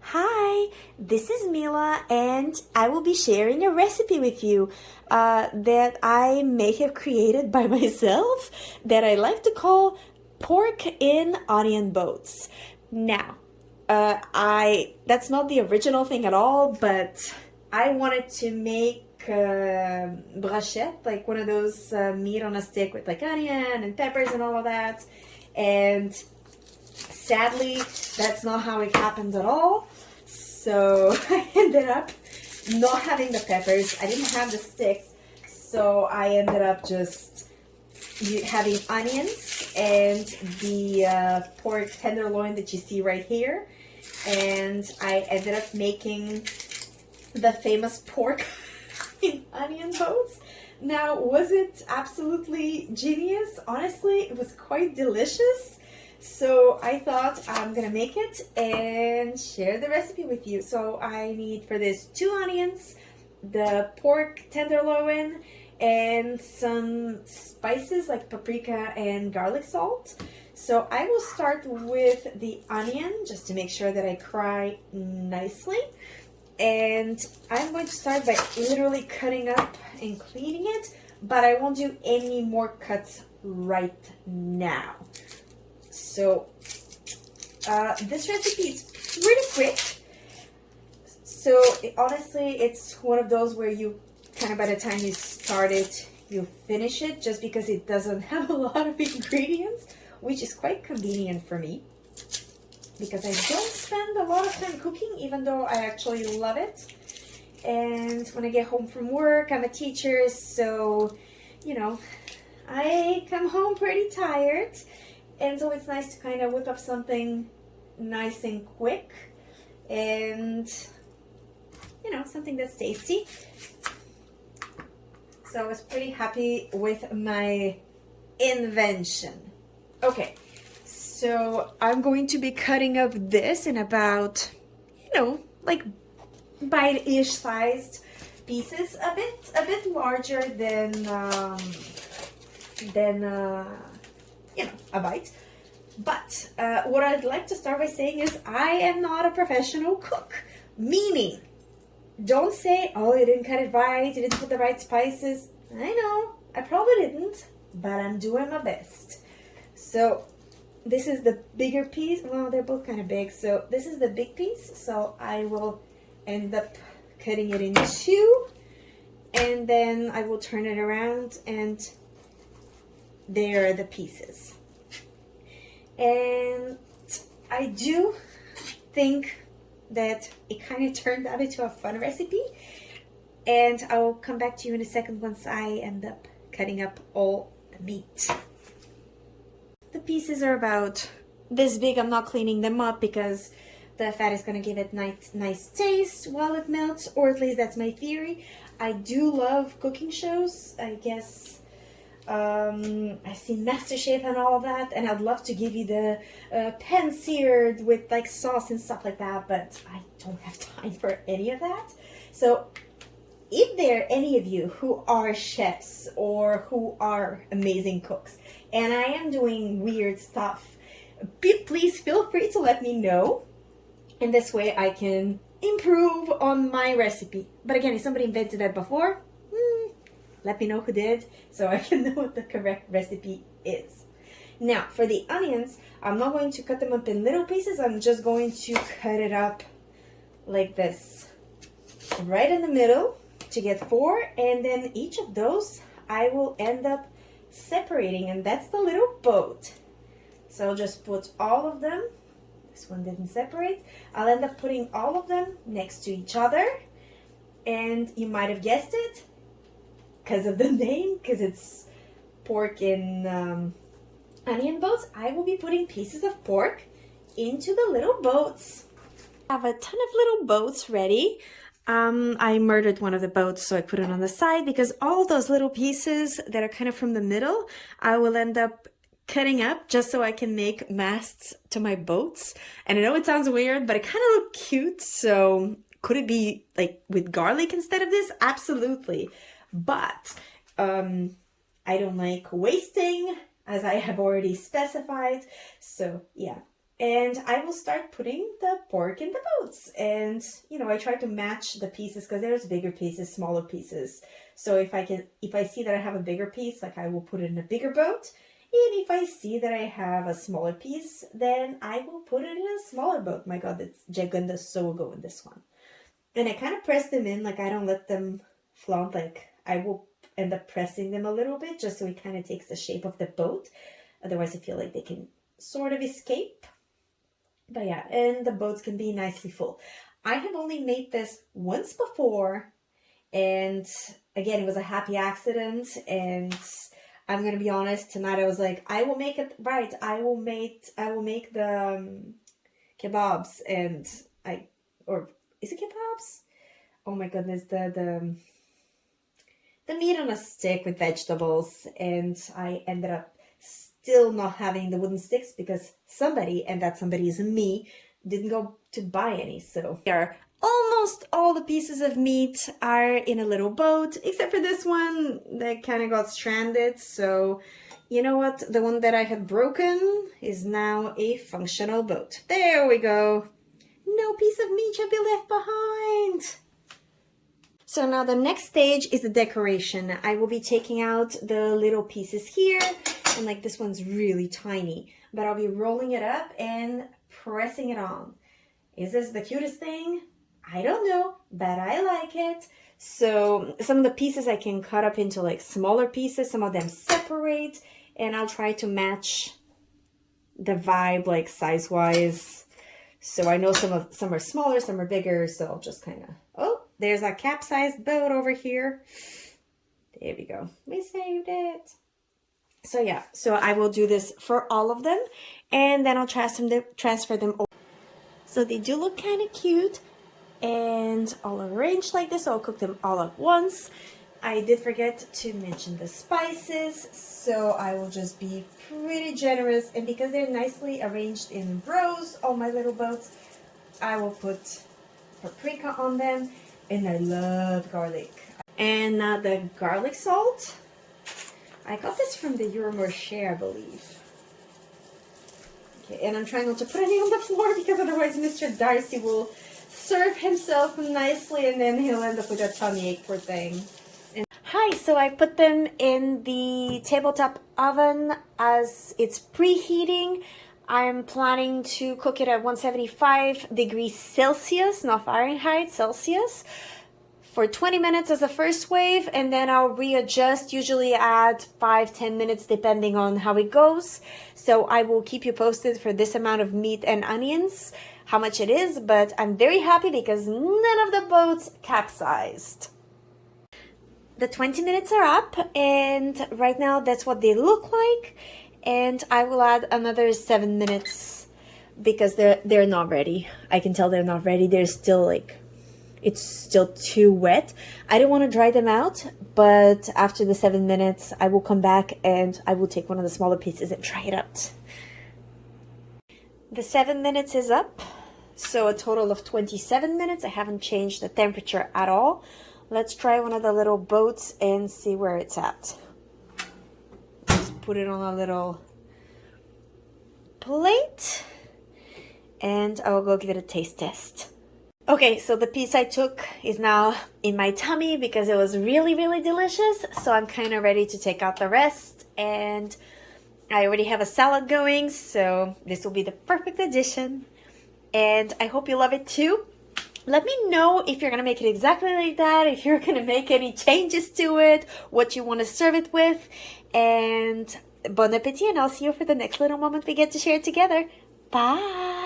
Hi, this is Mila, and I will be sharing a recipe with you that I may have created by myself that I like to call pork in onion boats. Now, I that's not the original thing at all, but I wanted to make brochette, like one of those meat on a stick with like onion and peppers and all of that, and sadly, that's not how it happened at all. So I ended up not having the peppers. I didn't have the sticks. So I ended up just having onions and the pork tenderloin that you see right here. And I ended up making the famous pork in onion boats. Now, was it absolutely genius? Honestly, it was quite delicious. So I thought I'm gonna make it and share the recipe with you. So I need for this 2 onions, the pork tenderloin, and some spices like paprika and garlic salt. So I will start with the onion just to make sure that I fry nicely. And I'm going to start by literally cutting up and cleaning it, but I won't do any more cuts right now. So this recipe is pretty quick. So honestly, it's one of those where you kind of by the time you start it, you finish it just because it doesn't have a lot of ingredients, which is quite convenient for me because I don't spend a lot of time cooking, even though I actually love it. And when I get home from work, I'm a teacher, so, you know, I come home pretty tired. And so it's nice to kind of whip up something nice and quick and, you know, something that's tasty. So I was pretty happy with my invention. Okay, so I'm going to be cutting up this in about, you know, like bite-ish sized pieces, a bit larger than you know, a bite. But what I'd like to start by saying is I am not a professional cook. Meaning, don't say, oh, you didn't cut it right, you didn't put the right spices. I know, I probably didn't, but I'm doing my best. So this is the bigger piece. Well, they're both kind of big. So this is the big piece. So I will end up cutting it in 2. And then I will turn it around and there are the pieces. And I do think that it kind of turned out into a fun recipe, and I'll come back to you in a second once I end up cutting up all the meat. The pieces are about this big. I'm not cleaning them up because the fat is going to give it nice taste while it melts, or at least that's my theory. I do love cooking shows. I guess I've seen MasterChef and all of that, and I'd love to give you the pan-seared with like sauce and stuff like that, but I don't have time for any of that. So if there are any of you who are chefs or who are amazing cooks, and I am doing weird stuff, please feel free to let me know. And this way I can improve on my recipe. But again, if somebody invented that before, let me know who did so I can know what the correct recipe is. Now, for the onions, I'm not going to cut them up in little pieces. I'm just going to cut it up like this, right in the middle to get 4. And then each of those I will end up separating, and that's the little boat. So I'll just put all of them. This one didn't separate. I'll end up putting all of them next to each other. And you might have guessed it, because of the name, because it's pork in onion boats, I will be putting pieces of pork into the little boats. I have a ton of little boats ready. I murdered one of the boats, so I put it on the side because all those little pieces that are kind of from the middle, I will end up cutting up just so I can make masts to my boats. And I know it sounds weird, but it kind of look cute, so could it be like with garlic instead of this? Absolutely. But I don't like wasting, as I have already specified. So yeah, And I will start putting the pork in the boats. And, you know, I try to match the pieces because there's bigger pieces, smaller pieces. So if I see that I have a bigger piece, like I will put it in a bigger boat. And if I see that I have a smaller piece, then I will put it in a smaller boat. My God, it's giganda, so will go in this one. And I kind of press them in, like I don't let them flaunt, like I will end up pressing them a little bit just so it kind of takes the shape of the boat. Otherwise, I feel like they can sort of escape. But yeah, and the boats can be nicely full. I have only made this once before, and again, it was a happy accident. And I'm gonna be honest, tonight I was like, I will make it right. I will make the kebabs, and or is it kebabs? Oh my goodness, the meat on a stick with vegetables, and I ended up still not having the wooden sticks because somebody, and that somebody is me, didn't go to buy any. So here, almost all the pieces of meat are in a little boat, except for this one that kind of got stranded. So you know what? The one that I had broken is now a functional boat. There we go. No piece of meat shall be left behind. So now the next stage is the decoration. I will be taking out the little pieces here, and like this one's really tiny, but I'll be rolling it up and pressing it on. Is this the cutest thing? I don't know, but I like it. So some of the pieces I can cut up into like smaller pieces, some of them separate, and I'll try to match the vibe like size-wise. So I know some are smaller, some are bigger, so I'll just kind of, oh, there's a capsized boat over here. There we go. We saved it. So yeah, so I will do this for all of them, and then I'll transfer them over. So they do look kind of cute, and I'll arrange like this. I'll cook them all at once. I did forget to mention the spices, so I will just be pretty generous. And because they're nicely arranged in rows, all my little boats, I will put paprika on them, and I love garlic. And the garlic salt, I got this from the Euromarché, I believe. Okay, and I'm trying not to put any on the floor because otherwise Mr. Darcy will serve himself nicely and then he'll end up with a tummy ache, poor thing. Hi, so I put them in the tabletop oven as it's preheating. I'm planning to cook it at 175 degrees Celsius, not Fahrenheit, Celsius, for 20 minutes as a first wave, and then I'll readjust, usually add 5-10 minutes depending on how it goes. So I will keep you posted for this amount of meat and onions, how much it is, but I'm very happy because none of the boats capsized. The 20 minutes are up, and right now that's what they look like, and I will add another 7 minutes because they're not ready. I can tell they're not ready. They're still like, it's still too wet. I don't want to dry them out, but after the 7 minutes I will come back and I will take one of the smaller pieces and try it out. The 7 minutes is up, so a total of 27 minutes. I haven't changed the temperature at all. Let's try one of the little boats and see where it's at. Just put it on a little plate and I will go give it a taste test. Okay, so the piece I took is now in my tummy because it was really, really delicious. So I'm kind of ready to take out the rest, and I already have a salad going, so this will be the perfect addition. And I hope you love it too. Let me know if you're going to make it exactly like that, if you're going to make any changes to it, what you want to serve it with. And bon appetit, and I'll see you for the next little moment we get to share together. Bye!